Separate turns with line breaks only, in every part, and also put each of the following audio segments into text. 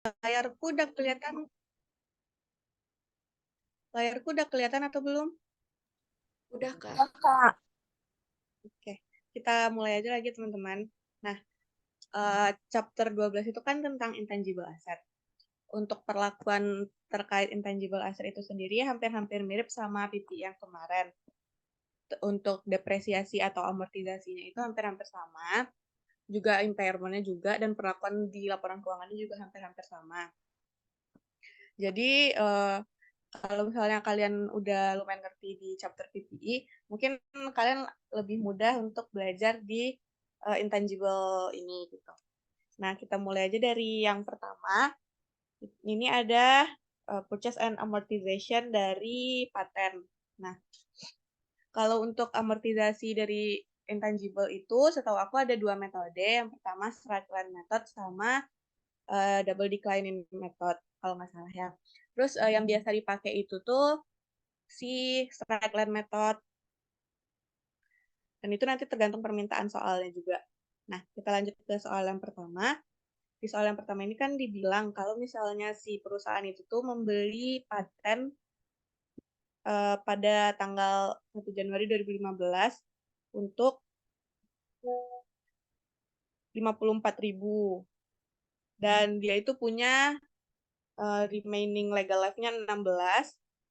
Layarku udah kelihatan? Layarku udah kelihatan atau belum?
Udah, Kak.
Ya, Kak.
Oke, kita mulai aja lagi teman-teman. Nah, chapter 12 itu kan tentang intangible asset. Untuk perlakuan terkait intangible asset itu sendiri hampir-hampir mirip sama PP yang kemarin. Untuk depresiasi atau amortisasinya itu hampir-hampir sama. Juga impairment-nya juga, dan perlakuan di laporan keuangannya juga hampir-hampir sama. Jadi, kalau misalnya kalian udah lumayan ngerti di chapter PPI, mungkin kalian lebih mudah untuk belajar di intangible ini gitu. Nah, kita mulai aja dari yang pertama. Ini ada purchase and amortization dari paten. Nah, kalau untuk amortisasi dari intangible itu, setahu aku ada dua metode. Yang pertama straight line method sama double declining method, kalau nggak salah ya. Terus yang biasa dipakai itu tuh si straight line method. Dan itu nanti tergantung permintaan soalnya juga. Nah, kita lanjut ke soal yang pertama. Di soal yang pertama ini kan dibilang kalau misalnya si perusahaan itu tuh membeli paten pada tanggal 1 Januari 2015 untuk 54.000. Dan dia itu punya remaining legal life-nya 16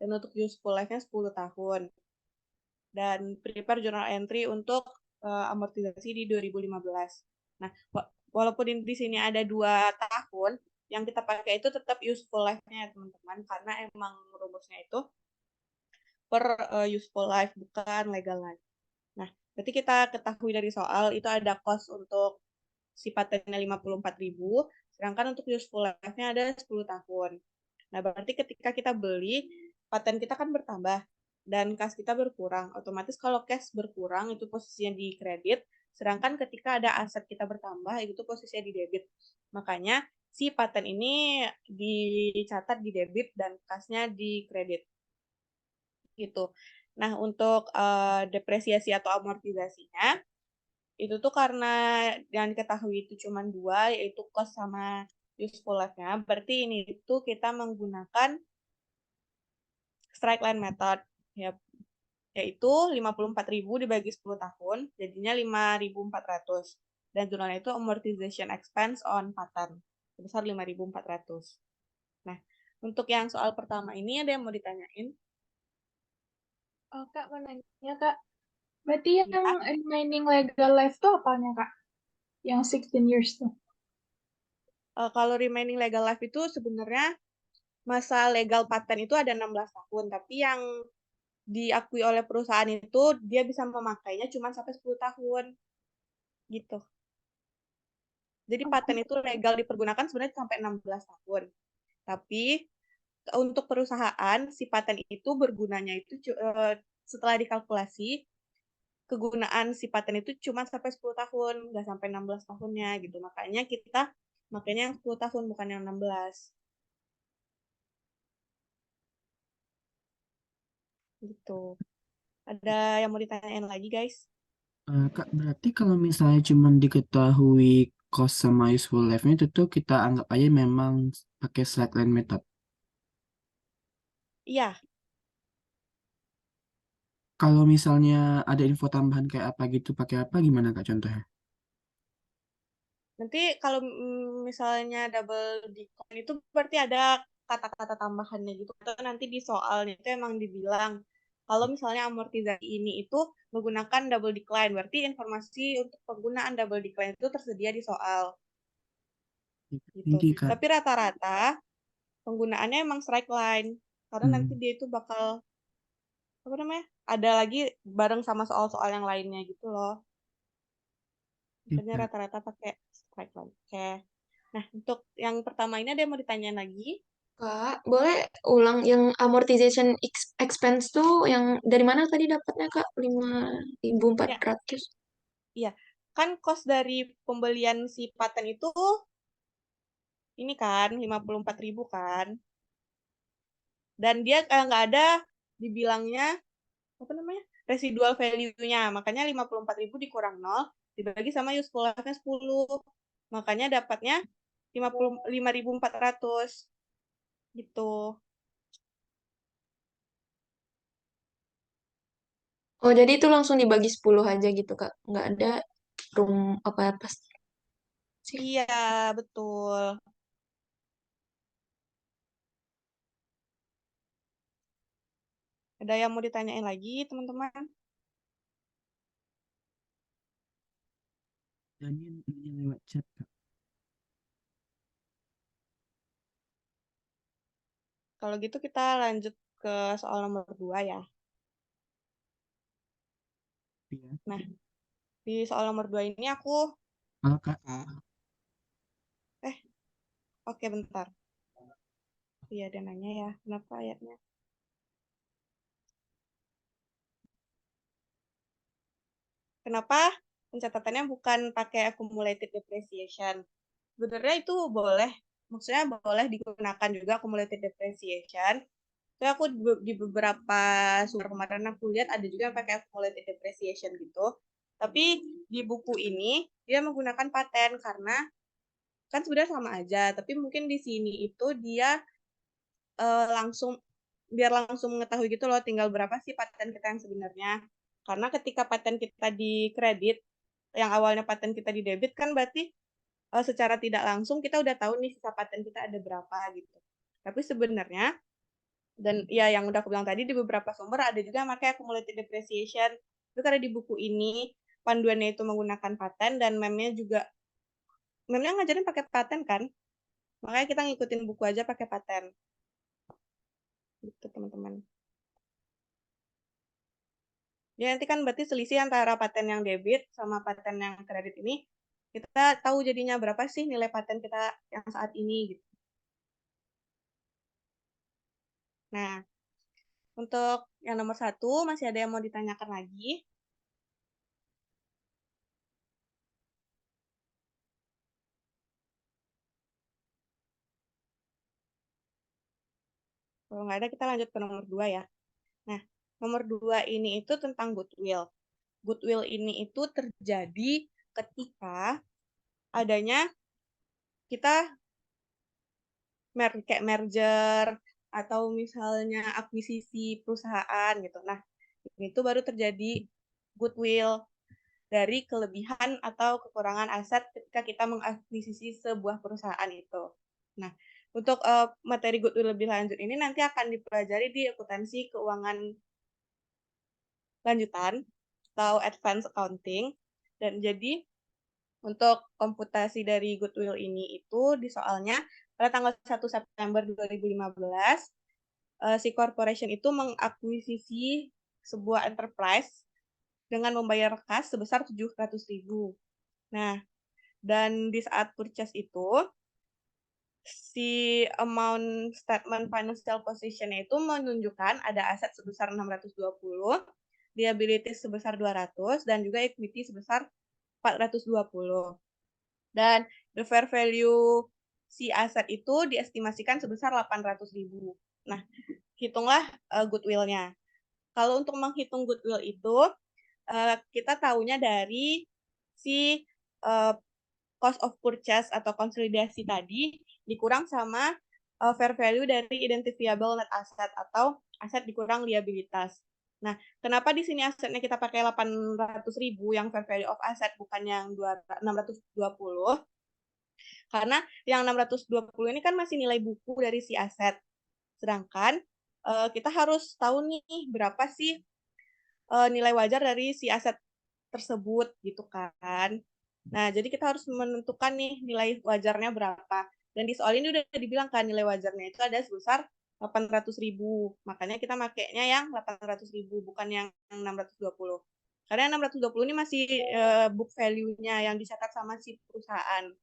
dan untuk useful life-nya 10 tahun. Dan prepare journal entry untuk amortisasi di 2015. Nah, walaupun di sini ada 2 tahun, yang kita pakai itu tetap useful life-nya teman-teman, karena emang rumusnya itu per useful life, bukan legal life. Nah, berarti kita ketahui dari soal itu ada cost untuk si patennya 54.000, sedangkan untuk useful life-nya ada 10 tahun. Nah, berarti ketika kita beli, paten kita kan bertambah dan kas kita berkurang. Otomatis kalau cash berkurang itu posisinya di kredit, sedangkan ketika ada aset kita bertambah itu posisinya di debit. Makanya si paten ini dicatat di debit dan kasnya di kredit. Gitu. Nah, untuk depresiasi atau amortisasinya itu tuh karena yang diketahui itu cuma 2, yaitu cost sama useful life-nya. Berarti ini itu kita menggunakan straight line method, ya, yaitu 54.000 dibagi 10 tahun, jadinya 5.400. Dan jurnalnya itu amortization expense on patent, sebesar 5.400. Nah, untuk yang soal pertama ini ada yang mau ditanyain?
Oh, Kak, mau nanya, Kak. Berarti yang
Ya.
remaining legal life tuh apanya, Kak? Yang 16 years tuh.
Kalau remaining legal life itu sebenarnya masa legal patent itu ada 16 tahun, tapi yang diakui oleh perusahaan itu dia bisa memakainya cuma sampai 10 tahun. Gitu. Jadi paten itu legal dipergunakan sebenarnya sampai 16 tahun. Tapi untuk perusahaan si paten itu bergunanya itu setelah dikalkulasi kegunaan si paten itu cuma sampai 10 tahun, nggak sampai 16 tahunnya gitu. Makanya kita makanya yang 10 tahun bukan yang 16. Gitu. Ada yang mau ditanyain lagi, guys?
Kak, berarti kalau misalnya cuma diketahui cost sama useful life-nya itu tuh kita anggap aja memang pakai slackline method.
Iya,
Kalau misalnya ada info tambahan kayak apa gitu, pakai apa gimana Kak contohnya?
nanti kalau misalnya double decline itu berarti ada kata-kata tambahannya gitu. Atau nanti di soalnya itu emang dibilang kalau misalnya amortisasi ini itu menggunakan double decline, berarti informasi untuk penggunaan double decline itu tersedia di soal gitu.
Tinggi Kak.
Tapi rata-rata penggunaannya emang strike line karena nanti dia itu bakal apa namanya? Ada lagi bareng sama soal-soal yang lainnya gitu loh. Makanya
Kak.
rata-rata pakai strike line. Oke. Nah, untuk yang pertama ini ada yang mau ditanyain lagi?
Kak, boleh ulang yang amortization expense tuh yang dari mana tadi dapatnya, Kak?
Ya,
5.400.
iya. Kan cost dari pembelian si paten itu ini kan 54.000 kan. Dan dia nggak ada dibilangnya apa namanya? Residual value-nya. Makanya 54.000 dikurang 0 dibagi sama useful life-nya 10. Makanya dapatnya 5.400 gitu.
Oh, jadi itu langsung dibagi 10 aja gitu, Kak. Nggak ada apa-apa sih.
Iya, betul. Ada yang mau ditanyain lagi, teman-teman?
Dan ini lewat chat, Kak.
Kalau gitu kita lanjut ke soal nomor 2 ya.
Iya.
Nah, di soal nomor 2 ini aku,
Kak.
oke bentar. Iya, dia nanya ya, kenapa ayatnya? Kenapa pencatatannya bukan pakai accumulated depreciation? Sebenarnya itu boleh, maksudnya boleh digunakan juga accumulated depreciation. Tapi aku di beberapa sumber kemarin aku lihat ada juga yang pakai accumulated depreciation gitu. Tapi di buku ini dia menggunakan paten karena kan sebenarnya sama aja, tapi mungkin di sini itu dia langsung biar langsung mengetahui gitu loh tinggal berapa sih paten kita yang sebenarnya. Karena ketika paten kita di kredit, yang awalnya paten kita di debit kan berarti secara tidak langsung kita udah tahu nih sisa paten kita ada berapa gitu. Tapi sebenarnya dan ya yang udah aku bilang tadi di beberapa sumber ada juga yang pakai accumulated depreciation. Itu karena di buku ini panduannya itu menggunakan paten dan memnya ngajarin pakai paten kan. Makanya kita ngikutin buku aja pakai paten. Gitu teman-teman. Ya nanti kan berarti selisih antara paten yang debit sama paten yang kredit ini kita tahu jadinya berapa sih nilai paten kita yang saat ini gitu. Nah, untuk yang nomor 1 masih ada yang mau ditanyakan lagi? Kalau nggak ada kita lanjut ke nomor 2 ya. Nah, nomor 2 ini itu tentang goodwill. Goodwill ini itu terjadi ketika adanya kita kayak merger atau misalnya akuisisi perusahaan gitu. Nah, itu baru terjadi goodwill dari kelebihan atau kekurangan aset ketika kita mengakuisisi sebuah perusahaan itu. Nah, untuk materi goodwill lebih lanjut ini nanti akan dipelajari di akuntansi keuangan lanjutan atau advance accounting. Dan jadi untuk komputasi dari goodwill ini itu di soalnya pada tanggal 1 September 2015 si corporation itu mengakuisisi sebuah enterprise dengan membayar kas sebesar 700.000. Nah, dan di saat purchase itu si amount statement financial position itu menunjukkan ada aset sebesar 620, liabilities sebesar 200, dan juga equity sebesar 420. Dan the fair value si aset itu diestimasikan sebesar 800.000. Nah, hitunglah goodwill-nya. Kalau untuk menghitung goodwill itu, kita tahunya dari si cost of purchase atau konsolidasi tadi dikurang sama fair value dari identifiable net asset atau aset dikurang liabilitas. Nah, kenapa di sini asetnya kita pakai 800.000 yang fair value of asset bukan yang 620? Karena yang 620 ini kan masih nilai buku dari si aset. Sedangkan kita harus tahu nih berapa sih nilai wajar dari si aset tersebut gitu kan. Nah, jadi kita harus menentukan nih nilai wajarnya berapa. Dan di soal ini udah dibilang kan nilai wajarnya itu ada sebesar 800.000. Makanya kita makainya yang 800.000 bukan yang 620. Karena yang 620 ini masih book value-nya yang dicatat sama si perusahaan.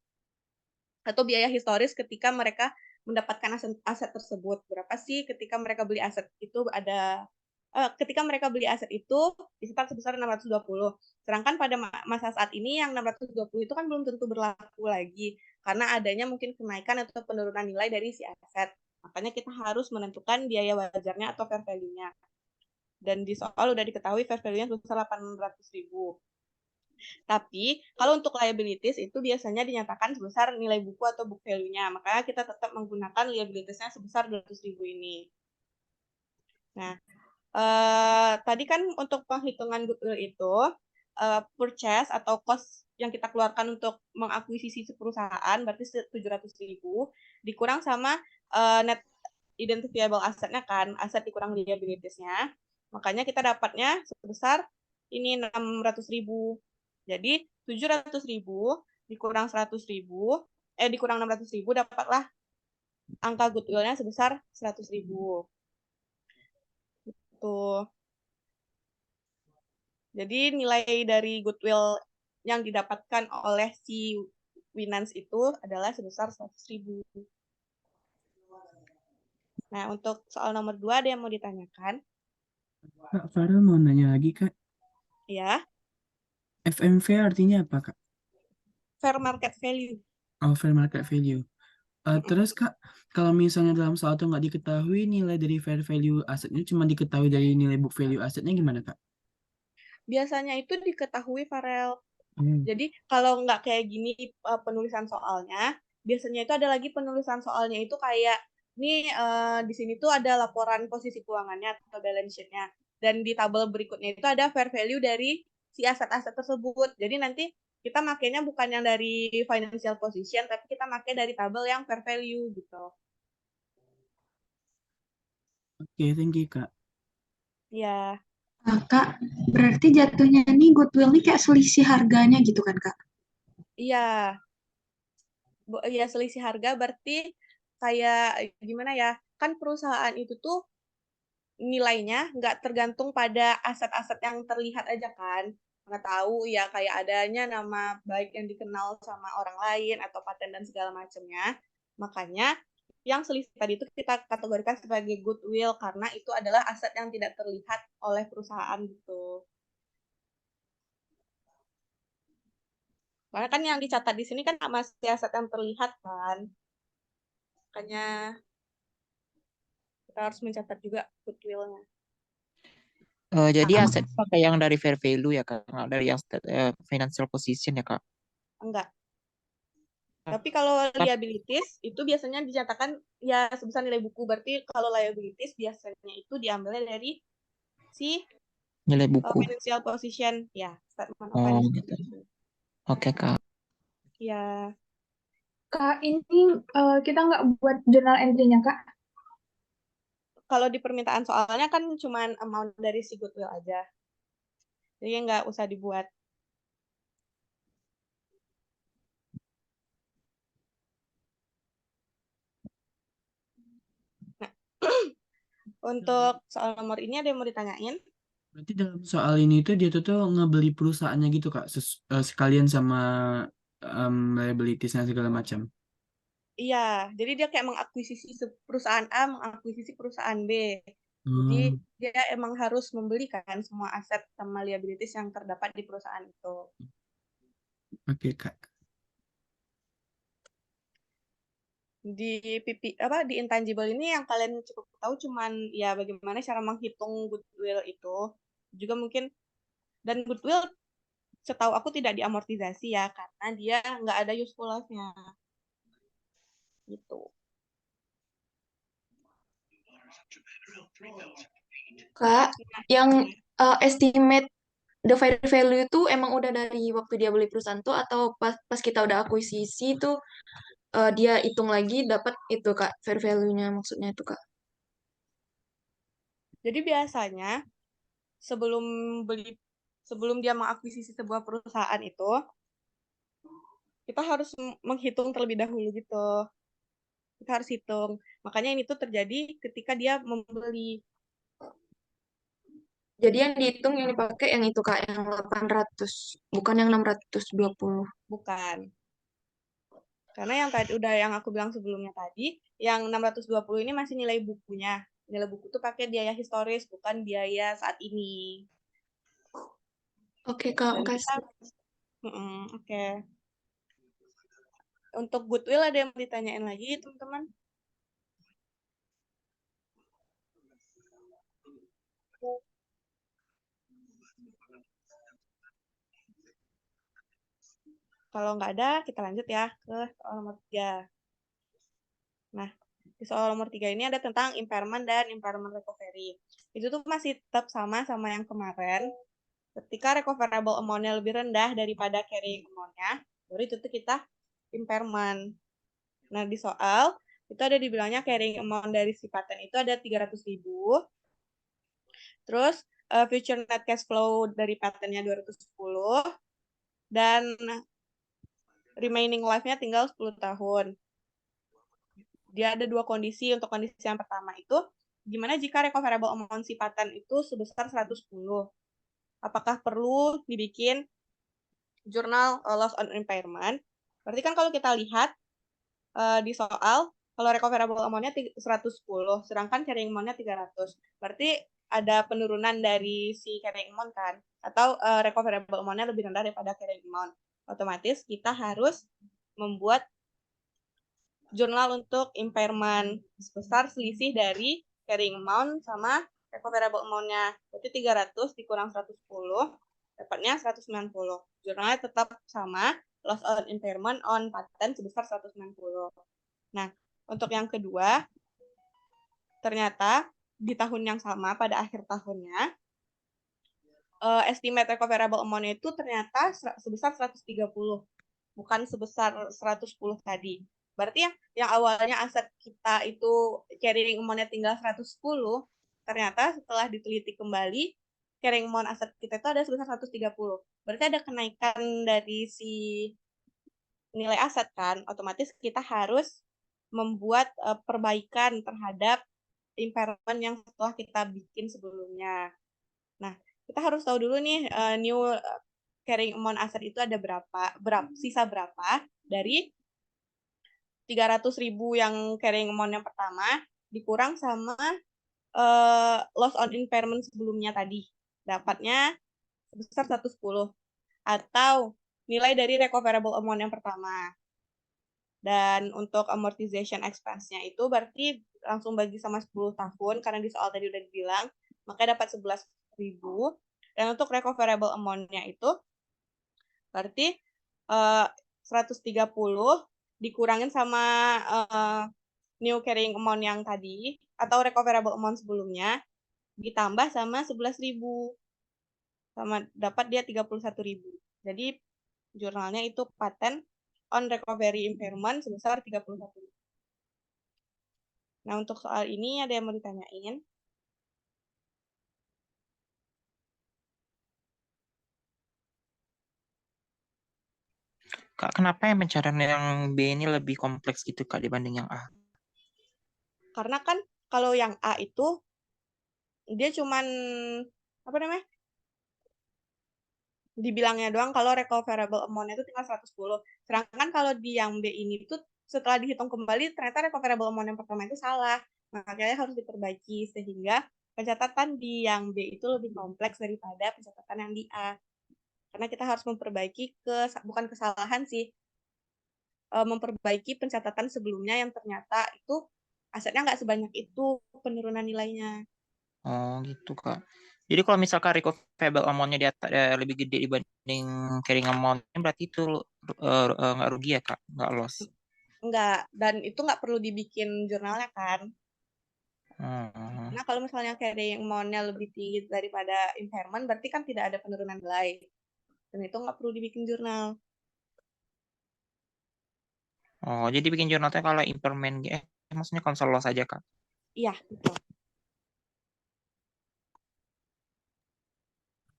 Atau biaya historis ketika mereka mendapatkan aset tersebut. Berapa sih ketika mereka beli aset itu ketika mereka beli aset itu disetar sebesar 620. Sedangkan pada masa saat ini yang 620 itu kan belum tentu berlaku lagi karena adanya mungkin kenaikan atau penurunan nilai dari si aset. Makanya kita harus menentukan biaya wajarnya atau fair value-nya. Dan di soal udah diketahui fair value-nya sebesar 800.000. Tapi kalau untuk liabilities itu biasanya dinyatakan sebesar nilai buku atau book value-nya. Makanya kita tetap menggunakan liabilities-nya sebesar 200.000 ini. Nah, tadi kan untuk penghitungan goodwill itu purchase atau cost yang kita keluarkan untuk mengakuisisi perusahaan berarti 700.000 dikurang sama net identifiable assetnya kan, aset dikurang liabilities-nya. Makanya kita dapatnya sebesar ini 600.000. Jadi 700.000 dikurang 100.000, dikurang 600.000 dapatlah angka goodwill-nya sebesar 100.000. Tuh. Jadi nilai dari goodwill yang didapatkan oleh si Winans itu adalah sebesar 100.000. Nah, untuk soal nomor 2 ada yang mau ditanyakan?
Kak Farel mau nanya lagi, Kak.
Ya,
FMV artinya apa, Kak?
fair market value.
Oh, fair market value. Terus, Kak, kalau misalnya dalam soal itu nggak diketahui nilai dari fair value asetnya, cuma diketahui dari nilai book value asetnya gimana, Kak?
Biasanya itu diketahui, Farel.
Hmm.
Jadi kalau nggak kayak gini penulisan soalnya, biasanya itu ada lagi penulisan soalnya itu kayak ini di sini tuh ada laporan posisi keuangannya atau balance sheet-nya. Dan di tabel berikutnya itu ada fair value dari si aset-aset tersebut. Jadi nanti kita makainya bukan yang dari financial position, tapi kita pakai dari tabel yang fair value gitu.
Oke, thank you, Kak.
Ya,
Kak, berarti jatuhnya nih goodwill nih kayak selisih harganya gitu kan, Kak?
iya. Ya selisih harga berarti kayak gimana ya? Kan perusahaan itu tuh nilainya nggak tergantung pada aset-aset yang terlihat aja kan. Nggak tahu ya kayak adanya nama baik yang dikenal sama orang lain atau paten dan segala macamnya. Makanya yang selisih tadi itu kita kategorikan sebagai goodwill karena itu adalah aset yang tidak terlihat oleh perusahaan gitu. Karena kan yang dicatat di sini kan masih aset yang terlihat kan. Makanya kita harus mencatat juga goodwill-nya.
Jadi
Sama
aset pakai yang dari fair value ya Kak, nggak dari yang financial position ya Kak.
enggak. Tapi kalau
Kan
liabilities itu biasanya dinyatakan ya sebesar nilai buku. Berarti kalau liabilities biasanya itu diambilnya dari si
nilai buku.
financial position ya, statement of
Oh
financial
gitu.
position.
Oke Kak.
Ya,
Kak, ini kita nggak buat journal entry-nya, Kak?
kalau di permintaan soalnya kan cuman amount dari si goodwill aja. Jadi nggak usah dibuat. Nah, untuk soal nomor ini ada yang mau ditanyain?
Berarti dalam soal ini tuh dia tuh ngebeli perusahaannya gitu, Kak, sekalian sama liabilities-nya segala macam.
Iya, jadi dia kayak mengakuisisi perusahaan A, mengakuisisi perusahaan B. Jadi
Hmm,
dia emang harus membelikan semua aset sama liabilities yang terdapat di perusahaan itu.
oke, Kak.
Di di intangible ini yang kalian cukup tahu cuman ya bagaimana cara menghitung goodwill itu. Juga mungkin dan goodwill setahu aku tidak diamortisasi ya karena dia nggak ada useful life-nya gitu.
Kak, yang estimate the fair value itu emang udah dari waktu dia beli perusahaan tuh atau pas kita udah akuisisi tuh dia hitung lagi dapat itu Kak, fair value-nya maksudnya itu Kak.
Jadi biasanya sebelum beli sebelum dia mengakuisisi sebuah perusahaan itu kita harus menghitung terlebih dahulu gitu. Kita harus hitung. Makanya ini tuh terjadi ketika dia membeli.
Jadi yang dihitung yang dipakai yang itu Kak, yang 800 bukan yang 620.
Bukan. Karena yang tadi udah yang aku bilang sebelumnya tadi, yang 620 ini masih nilai bukunya. Nilai buku tuh pakai biaya historis, bukan biaya saat ini.
Oke Kak,
Dan kita,
makasih.
oke. Untuk goodwill ada yang mau ditanyain lagi, teman-teman? kalau nggak ada, kita lanjut ya ke soal nomor 3. Nah, di soal nomor 3 ini ada tentang impairment dan impairment recovery. Itu tuh masih tetap sama yang kemarin. Ketika recoverable amount-nya lebih rendah daripada carrying amount-nya, baru itu tuh kita impairment. Nah, di soal itu ada dibilangnya carrying amount dari si patent itu ada 300.000. Terus future net cash flow dari patentnya 210 dan remaining life-nya tinggal 10 tahun. Dia ada dua kondisi. Untuk kondisi yang pertama itu, gimana jika recoverable amount si patent itu sebesar 110? Apakah perlu dibikin jurnal loss on impairment? Berarti kan kalau kita lihat di soal, kalau recoverable amount-nya 110, sedangkan carrying amount-nya 300. Berarti ada penurunan dari si carrying amount kan? Atau recoverable amount-nya lebih rendah daripada carrying amount. Otomatis kita harus membuat jurnal untuk impairment sebesar selisih dari carrying amount sama recoverable amount-nya. Berarti 300 dikurang 110, dapatnya 190. Jurnalnya tetap sama, loss on impairment on patent sebesar 190. Nah, untuk yang kedua, ternyata di tahun yang sama, pada akhir tahunnya, estimate recoverable amount-nya itu ternyata sebesar 130, bukan sebesar 110 tadi. Berarti yang awalnya aset kita itu carrying amount-nya tinggal 110, ternyata setelah diteliti kembali, carrying amount aset kita itu ada sebesar 130. Berarti ada kenaikan dari si nilai aset kan, otomatis kita harus membuat perbaikan terhadap impairment yang setelah kita bikin sebelumnya. Nah, kita harus tahu dulu nih new carrying amount aset itu ada sisa berapa dari 300.000 yang carrying amount yang pertama dikurang sama loss on impairment sebelumnya tadi. Dapatnya sebesar 110 atau nilai dari recoverable amount yang pertama. Dan untuk amortization expense-nya itu berarti langsung bagi sama 10 tahun, karena di soal tadi udah dibilang, makanya dapat 11.000. Dan untuk recoverable amount-nya itu berarti 130 dikurangin sama new carrying amount yang tadi, atau recoverable amount sebelumnya, ditambah sama 11.000. Sama dapat dia 31.000. Jadi jurnalnya itu patent on recovery impairment sebesar 31.000. Nah, untuk soal ini ada yang mau ditanyain?
Kak, kenapa yang pencarian yang B ini lebih kompleks gitu Kak dibanding yang A?
Karena kan kalau yang A itu dia cuman apa namanya? Dibilangnya doang kalau recoverable amount-nya itu tinggal 110. Sedangkan kalau di yang B ini tuh setelah dihitung kembali ternyata recoverable amount yang pertama itu salah. Makanya harus diperbaiki sehingga pencatatan di yang B itu lebih kompleks daripada pencatatan yang di A. Karena kita harus memperbaiki bukan kesalahan sih, memperbaiki pencatatan sebelumnya yang ternyata itu asetnya nggak sebanyak itu penurunan nilainya.
Oh gitu Kak. Jadi kalau misalkan recoverable amount-nya di atas lebih gede dibanding carrying amount-nya, berarti itu nggak rugi ya Kak, nggak loss.
Enggak, dan itu nggak perlu dibikin jurnalnya kan.
Hmm.
Nah, kalau misalnya carrying amount-nya lebih tinggi daripada impairment, berarti kan tidak ada penurunan nilai. Dan itu nggak perlu dibikin jurnal.
Oh, jadi bikin jurnalnya kalau impairment, maksudnya kalau misalnya loss aja Kak.
Iya, betul.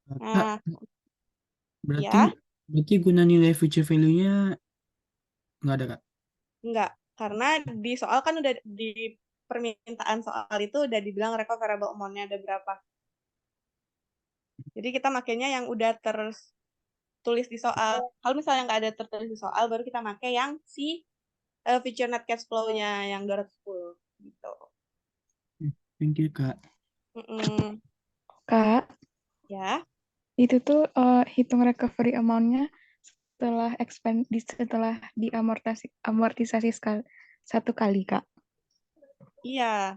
Kak,
Nah,
berarti
ya,
guna nilai future value-nya nggak ada, Kak?
enggak. Karena di soal kan udah di permintaan soal itu udah dibilang recoverable amount-nya ada berapa. Jadi kita makainya yang udah tertulis di soal. Kalau misalnya nggak ada tertulis di soal, baru kita pakai yang si future net cash flow-nya yang 210 gitu.
Thank you, Kak.
Mm-mm.
Kak,
Ya,
itu tuh hitung recovery amount-nya setelah diamortisasi satu kali, Kak.
iya.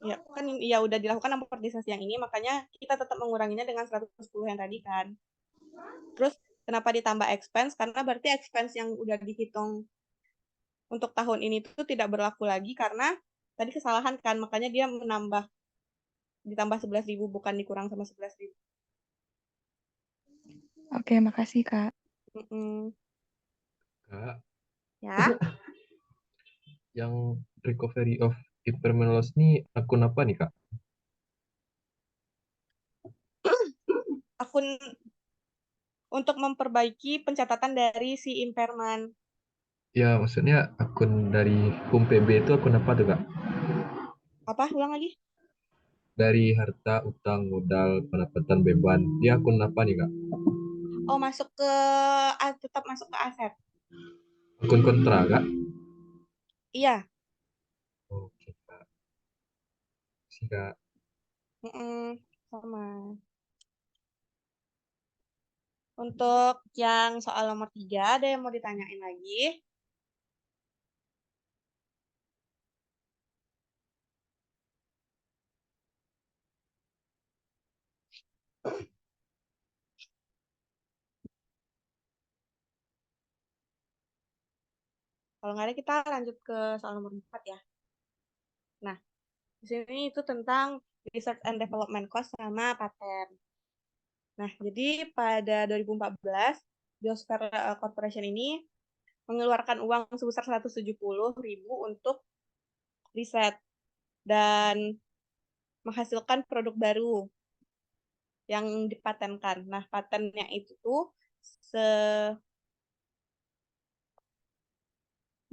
Ya, kan ya udah dilakukan amortisasi yang ini, makanya kita tetap menguranginya dengan 110 yang tadi kan. Terus Kenapa ditambah expense? Karena berarti expense yang udah dihitung untuk tahun ini tuh tidak berlaku lagi karena tadi kesalahan kan, makanya dia ditambah 11.000 bukan dikurang sama 11.000.
Oke, makasih, Kak.
Kak,
Ya,
yang recovery of impairment loss ini akun apa nih, Kak?
akun untuk memperbaiki pencatatan dari si impairment.
Ya, maksudnya akun dari HUM PB itu akun apa tuh, Kak?
Apa? Ulang lagi?
Dari harta, utang, modal, pendapatan, beban. Dia akun apa nih, Kak?
Oh, tetap masuk ke aset.
Akun kontra, Kak?
Iya.
Oke, Kak. Sih, Kak.
Sama. Untuk yang soal nomor 3, ada yang mau ditanyain lagi? Kalau nggak ada, kita lanjut ke soal nomor 4 ya. Nah, di sini itu tentang research and development cost sama paten. Nah, jadi pada 2014, Biosphere Corporation ini mengeluarkan uang sebesar 170.000 untuk riset dan menghasilkan produk baru yang dipatenkan. Nah, patennya itu tuh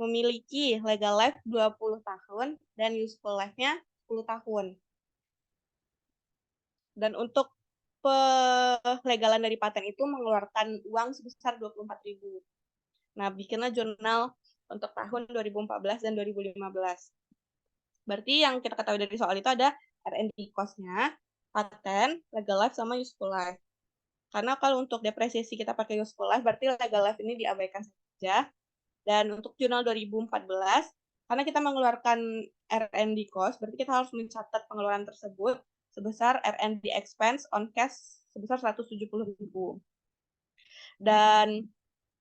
memiliki legal life 20 tahun dan useful life-nya 10 tahun. Dan untuk pelegalan dari paten itu mengeluarkan uang sebesar 24.000. Nah, bikinlah jurnal untuk tahun 2014 dan 2015. Berarti yang kita ketahui dari soal itu ada R&D cost-nya, paten, legal life, sama useful life. Karena kalau untuk depresiasi kita pakai useful life, berarti legal life ini diabaikan saja. Dan untuk jurnal 2014, karena kita mengeluarkan R&D cost, berarti kita harus mencatat pengeluaran tersebut sebesar R&D expense on cash sebesar 170.000. Dan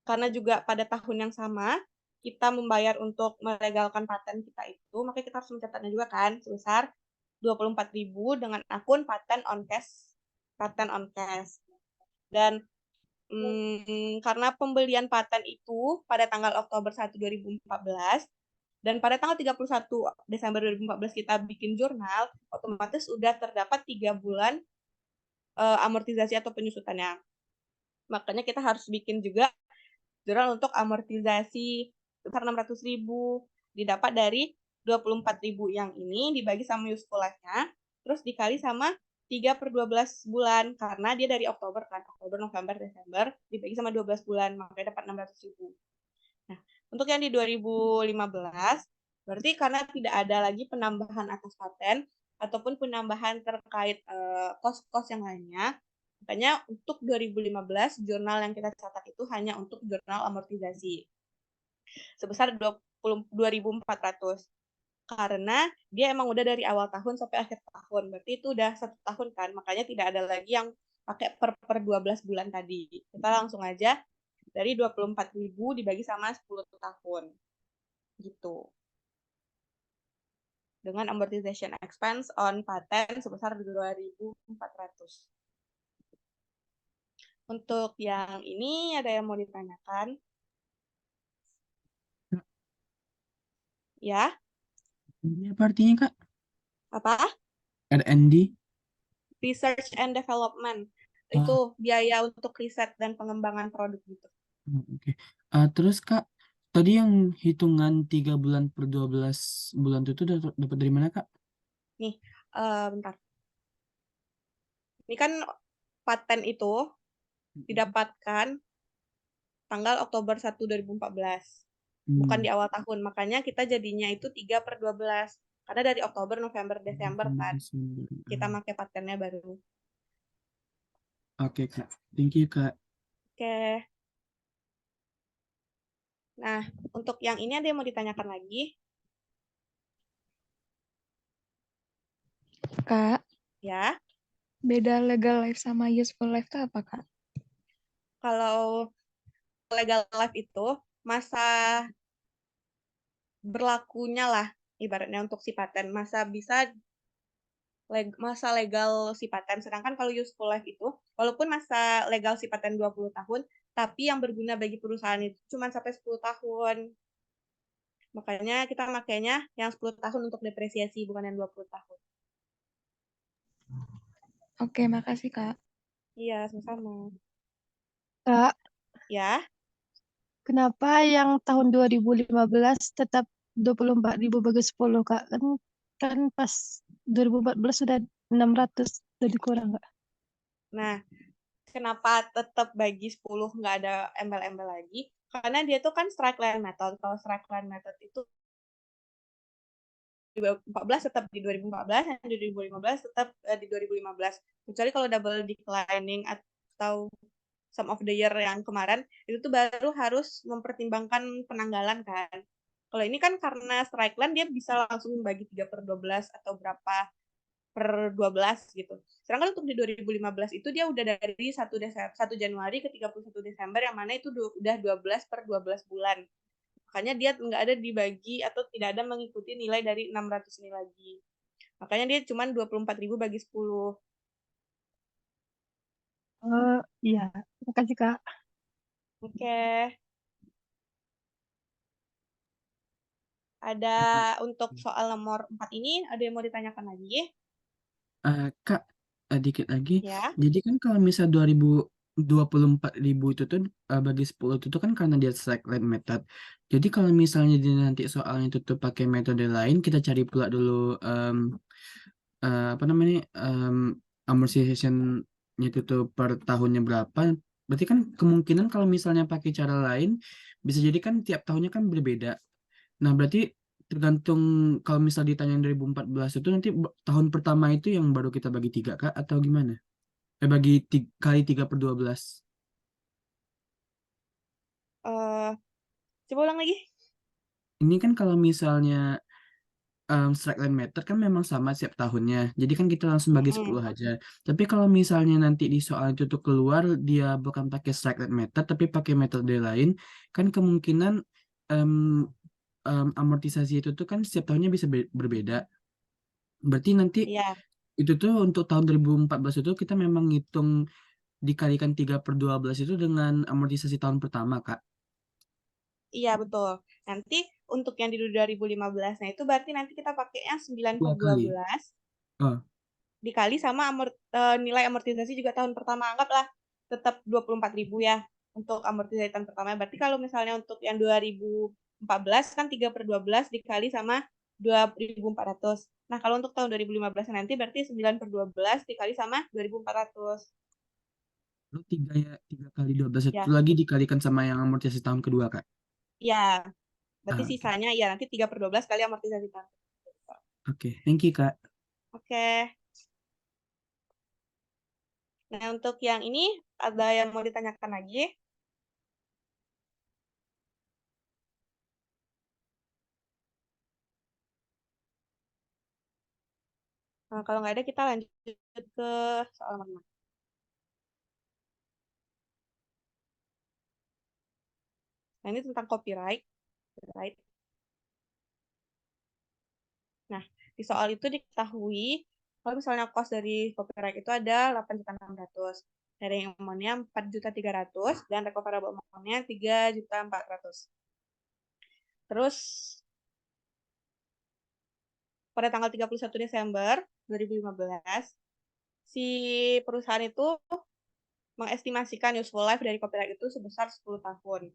karena juga pada tahun yang sama, kita membayar untuk melegalkan paten kita itu, maka kita harus mencatatnya juga kan, sebesar 24.000 dengan akun paten on cash. Dan karena pembelian paten itu pada tanggal Oktober 1, 2014, dan pada tanggal 31 Desember 2014 kita bikin jurnal, otomatis sudah terdapat 3 bulan amortisasi atau penyusutannya. Makanya kita harus bikin juga jurnal untuk amortisasi sebesar 600.000, didapat dari 24.000 yang ini dibagi sama useful life-nya, terus dikali sama 3/12 bulan, karena dia dari Oktober kan, Oktober, November, Desember, dibagi sama 12 bulan, makanya dapat 600.000. Nah, untuk yang di 2015, berarti karena tidak ada lagi penambahan atas paten, ataupun penambahan terkait kos-kos yang lainnya, makanya untuk 2015, jurnal yang kita catat itu hanya untuk jurnal amortisasi, sebesar 22.400. Karena dia emang udah dari awal tahun sampai akhir tahun, berarti itu udah 1 tahun kan, makanya tidak ada lagi yang pakai per 12 bulan tadi. Kita langsung aja dari 24.000 dibagi sama 10 tahun. Gitu. Dengan amortization expense on patent sebesar 2.400. Untuk yang ini ada yang mau ditanyakan? Ya,
Ini apa artinya, Kak?
apa?
R&D?
Research and development.
Oh,
Itu biaya untuk riset dan pengembangan produk gitu.
oke. Terus, Kak, tadi yang hitungan 3 bulan per 12 bulan itu dapat dari mana, Kak?
Nih, bentar. Ini kan paten itu didapatkan tanggal Oktober 1, 2014. Bukan di awal tahun. Makanya kita jadinya itu 3/12. Karena dari Oktober, November, Desember kan. Kita pakai patennya baru.
Oke, Kak. Thank you, Kak.
Oke. Nah, untuk yang ini ada yang mau ditanyakan lagi?
Kak,
Ya.
beda legal life sama useful life itu apa, Kak?
Kalau legal life itu masa berlakunya lah ibaratnya untuk si paten, masa legal si paten. Sedangkan kalau useful life itu walaupun masa legal si paten 20 tahun, tapi yang berguna bagi perusahaan itu cuma sampai 10 tahun. Makanya kita makainya yang 10 tahun untuk depresiasi, bukan yang 20 tahun.
Oke, makasih Kak.
Iya, sama-sama.
Kak,
Ya,
kenapa yang tahun 2015 tetap 24.000 bagi 10, Kak? Kan pas 2014 sudah 600, udah dikurang, Kak.
nah kenapa tetap bagi 10 nggak ada embel-embel lagi? Karena dia tuh kan strike line method. Kalau strike line method itu 2014 tetap di 2014, yang di 2015 tetap di 2015. Kecuali kalau double declining atau sum of the year yang kemarin, itu tuh baru harus mempertimbangkan penanggalan kan. Kalau ini kan karena strike line dia bisa langsung bagi 3/12 atau berapa per 12 gitu. Sedangkan untuk di 2015 itu dia udah dari 1 Januari ke 31 Desember yang mana itu udah 12/12 bulan. Makanya dia nggak ada dibagi atau tidak ada mengikuti nilai dari 600 ini lagi. Makanya dia cuma 24.000 bagi 10.
Iya. Makasih, Kak.
Oke. Ada untuk soal nomor 4 ini, ada yang mau ditanyakan lagi?
Kak, dikit lagi.
Ya.
Jadi kan kalau misal 24.000 itu tuh bagi 10 itu tuh kan karena dia strike line method. Jadi kalau misalnya dia nanti soalnya itu tuh pakai metode lain, kita cari pula dulu apa namanya amortization-nya itu tuh per tahunnya berapa. Berarti kan kemungkinan kalau misalnya pakai cara lain, bisa jadi kan tiap tahunnya kan berbeda. Nah, berarti tergantung kalau misal ditanya yang 2014 itu nanti tahun pertama itu yang baru kita bagi 3 Kak atau gimana? Bagi kali 3/12.
Coba ulang lagi.
Ini kan kalau misalnya strike line method kan memang sama setiap tahunnya. Jadi kan kita langsung bagi 10 aja. Tapi kalau misalnya nanti di soal itu tuh keluar dia bukan pakai strike line method tapi pakai metode lain, kan kemungkinan em, amortisasi itu tuh kan setiap tahunnya bisa berbeda. Berarti nanti
Iya.
itu tuh untuk tahun 2014 itu kita memang ngitung dikalikan 3/12 itu dengan amortisasi tahun pertama, Kak.
Iya, betul. Nanti untuk yang di 2015-nya itu berarti nanti kita pakai yang 9/12
Oh,
dikali sama nilai amortisasi juga tahun pertama. Anggaplah tetap 24.000 ya untuk amortisasi tahun pertama. Berarti kalau misalnya untuk yang 2014 kan 3/12 dikali sama 2.400. Nah, kalau untuk tahun 2015 nanti berarti 9/12 dikali sama 2.400.
lu 3 kali 12
Ya,
itu lagi dikalikan sama yang amortisasi tahun kedua, Kak.
ya. Berarti
Oke.
sisanya ya nanti 3/12 kali amortisasi tahun.
Oke, thank you, Kak.
Oke. Nah, untuk yang ini ada yang mau ditanyakan lagi? Nah, kalau nggak ada, kita lanjut ke soal nomor 5. Nah, ini tentang copyright. Nah, di soal itu diketahui kalau misalnya cost dari copyright itu ada 8.600.000. Carrying amount-nya 4.300.000 dan recoverable amount-nya 3.400.000. Terus pada tanggal 31 Desember 2015, si perusahaan itu mengestimasikan useful life dari copyright itu sebesar 10 tahun.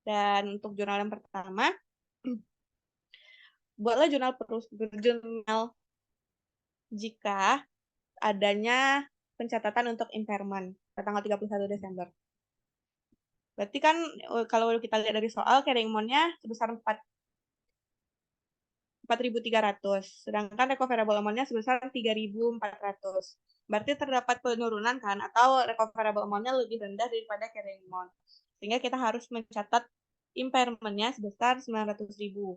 Dan untuk jurnal yang pertama, buatlah jurnal jika adanya pencatatan untuk impairment pada tanggal 31 Desember. Berarti kan kalau kita lihat dari soal carrying amount-nya sebesar 4.300, sedangkan recoverable amount-nya sebesar 3.400. Berarti terdapat penurunan kan, atau recoverable amount-nya lebih rendah daripada carrying amount. Sehingga kita harus mencatat impairment-nya sebesar 900.000.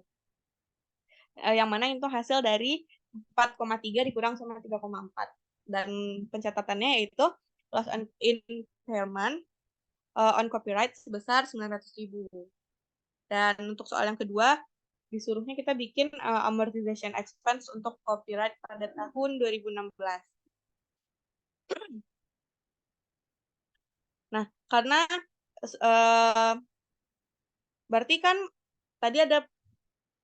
Yang mana itu hasil dari 4,3 dikurang sama 3,4. Dan pencatatannya yaitu loss and impairment on copyright sebesar 900.000. Dan untuk soal yang kedua, disuruhnya kita bikin amortization expense untuk copyright pada tahun 2016. Nah, karena berarti kan tadi ada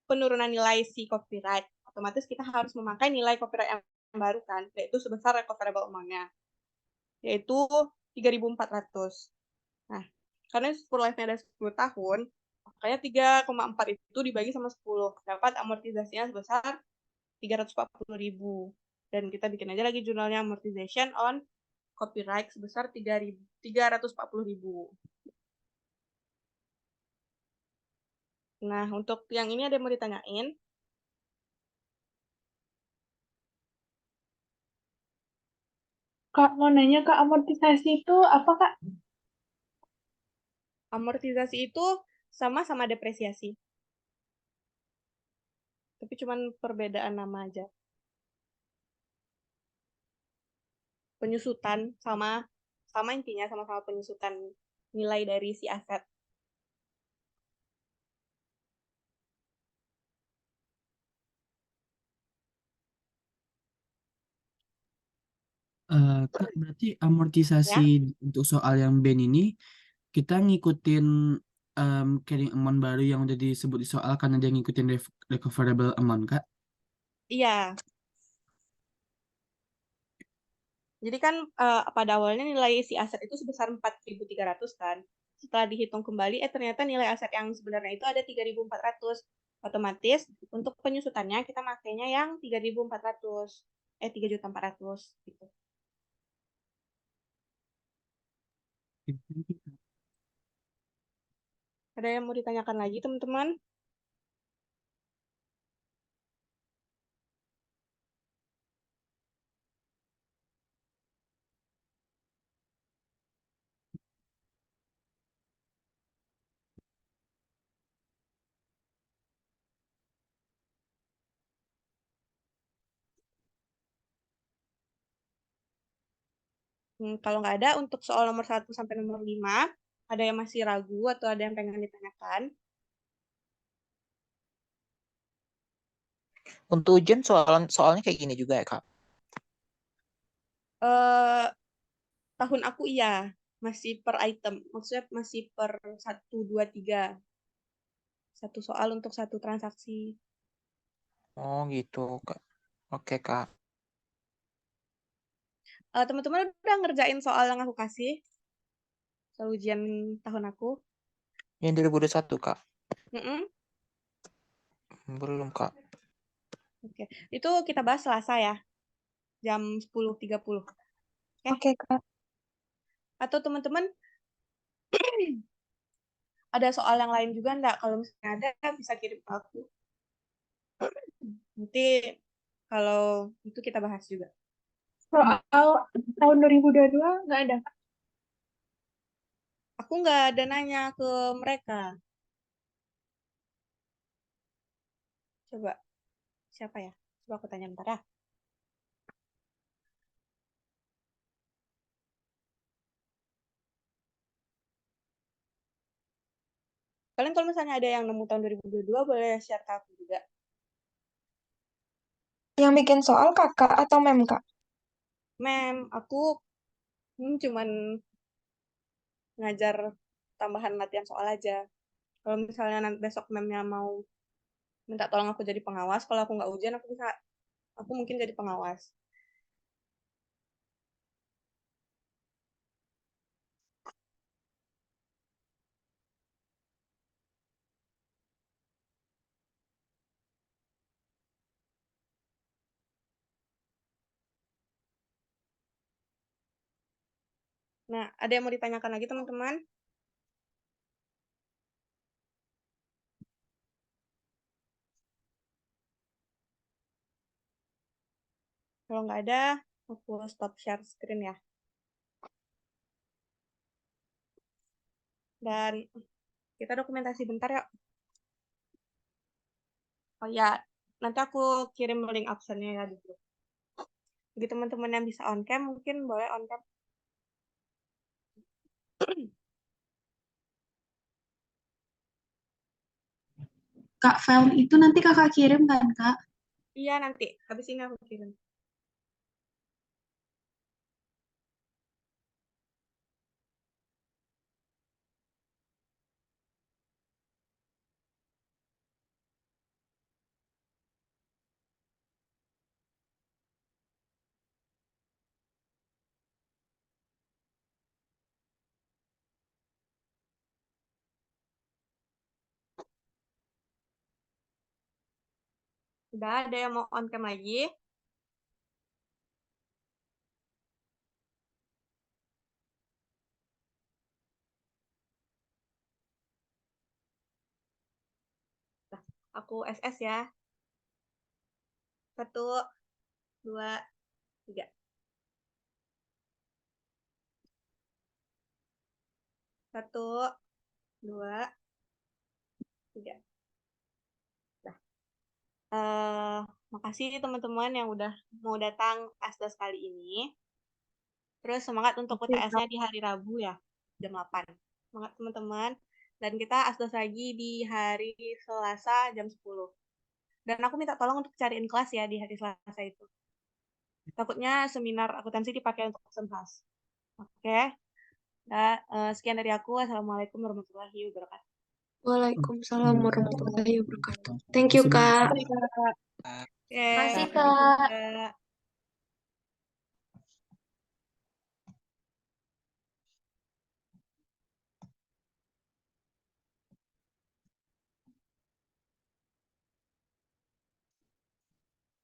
penurunan nilai si copyright, otomatis kita harus memakai nilai copyright yang baru kan, yaitu sebesar recoverable amount-nya, yaitu 3.400. Nah, karena useful life-nya ada 10 tahun, makanya 3,4 itu dibagi sama 10, dapat amortisasinya sebesar 340.000. Dan kita bikin aja lagi jurnalnya amortization on copyright sebesar 340.000. Nah, untuk yang ini ada yang mau ditanyain?
Kak, mau nanya Kak, amortisasi itu apa Kak?
Amortisasi itu sama-sama depresiasi. Tapi cuman perbedaan nama aja. Penyusutan sama intinya sama-sama penyusutan nilai dari si aset.
Kak, berarti amortisasi
Ya.
untuk soal yang band ini kita ngikutin carrying amount baru yang udah disebut di soal karena dia ngikutin recoverable amount, Kak?
Iya. Jadi kan pada awalnya nilai si aset itu sebesar 4.300 kan. Setelah dihitung kembali, ternyata nilai aset yang sebenarnya itu ada 3.400. Otomatis untuk penyusutannya kita makainya yang 3.400. 3.400 gitu. Ada yang mau ditanyakan lagi, teman-teman? Kalau nggak ada, untuk soal nomor 1 sampai nomor 5, ada yang masih ragu atau ada yang pengen ditanyakan?
Untuk ujian soalnya kayak gini juga ya, Kak?
Eh, tahun aku iya, masih per item. Maksudnya masih per 1, 2, 3. Satu soal untuk satu transaksi.
Oh, gitu, Kak. Oke, Kak.
Teman-teman udah ngerjain soal yang aku kasih? Soal ujian tahun aku?
Yang 2021, Kak.
Mm-mm.
Belum, Kak.
Oke. Itu kita bahas Selasa ya, jam 10.30.
Oke Kak.
Atau teman-teman ada soal yang lain juga enggak? Kalau misalnya ada, bisa kirim ke aku. Nanti kalau itu kita bahas juga.
Soal tahun 2022 nggak ada Kak?
Aku nggak ada nanya ke mereka. Coba, siapa ya? Coba aku tanya bentar ya. Kalian kalau misalnya ada yang nemu tahun 2022, boleh share ke aku juga.
Yang bikin soal kakak atau mem Kak?
Mem, aku cuman ngajar tambahan latihan soal aja. Kalau misalnya nanti besok memnya mau minta tolong aku jadi pengawas, kalau aku nggak ujian, aku mungkin jadi pengawas. Nah, ada yang mau ditanyakan lagi teman-teman? Kalau nggak ada, aku stop share screen ya. Dan kita dokumentasi bentar ya. Oh ya, nanti aku kirim link absennya ya di grup. Bagi teman-teman yang bisa on cam, mungkin boleh on cam.
Kak, file itu nanti kakak kirim kan, Kak?
Iya, nanti. Habis ini aku kirim. Udah ada yang mau on cam lagi? Nah, aku SS ya. 1, 2, 3. 1, 2, 3. Nah, makasih teman-teman yang udah mau datang ASDAS kali ini. Terus semangat untuk UTS-nya di hari Rabu ya, jam 8. Semangat teman-teman. Dan kita ASDAS lagi di hari Selasa jam 10. Dan aku minta tolong untuk cariin kelas ya di hari Selasa itu. Takutnya seminar akuntansi dipakai untuk bahas. Oke. Nah, sekian dari aku. Assalamualaikum warahmatullahi wabarakatuh.
Waalaikumsalam warahmatullahi wabarakatuh. Thank you,
Terima kasih banyak.
Kak.
Oke,
Makasih,
sampai
Kak.
jumpa.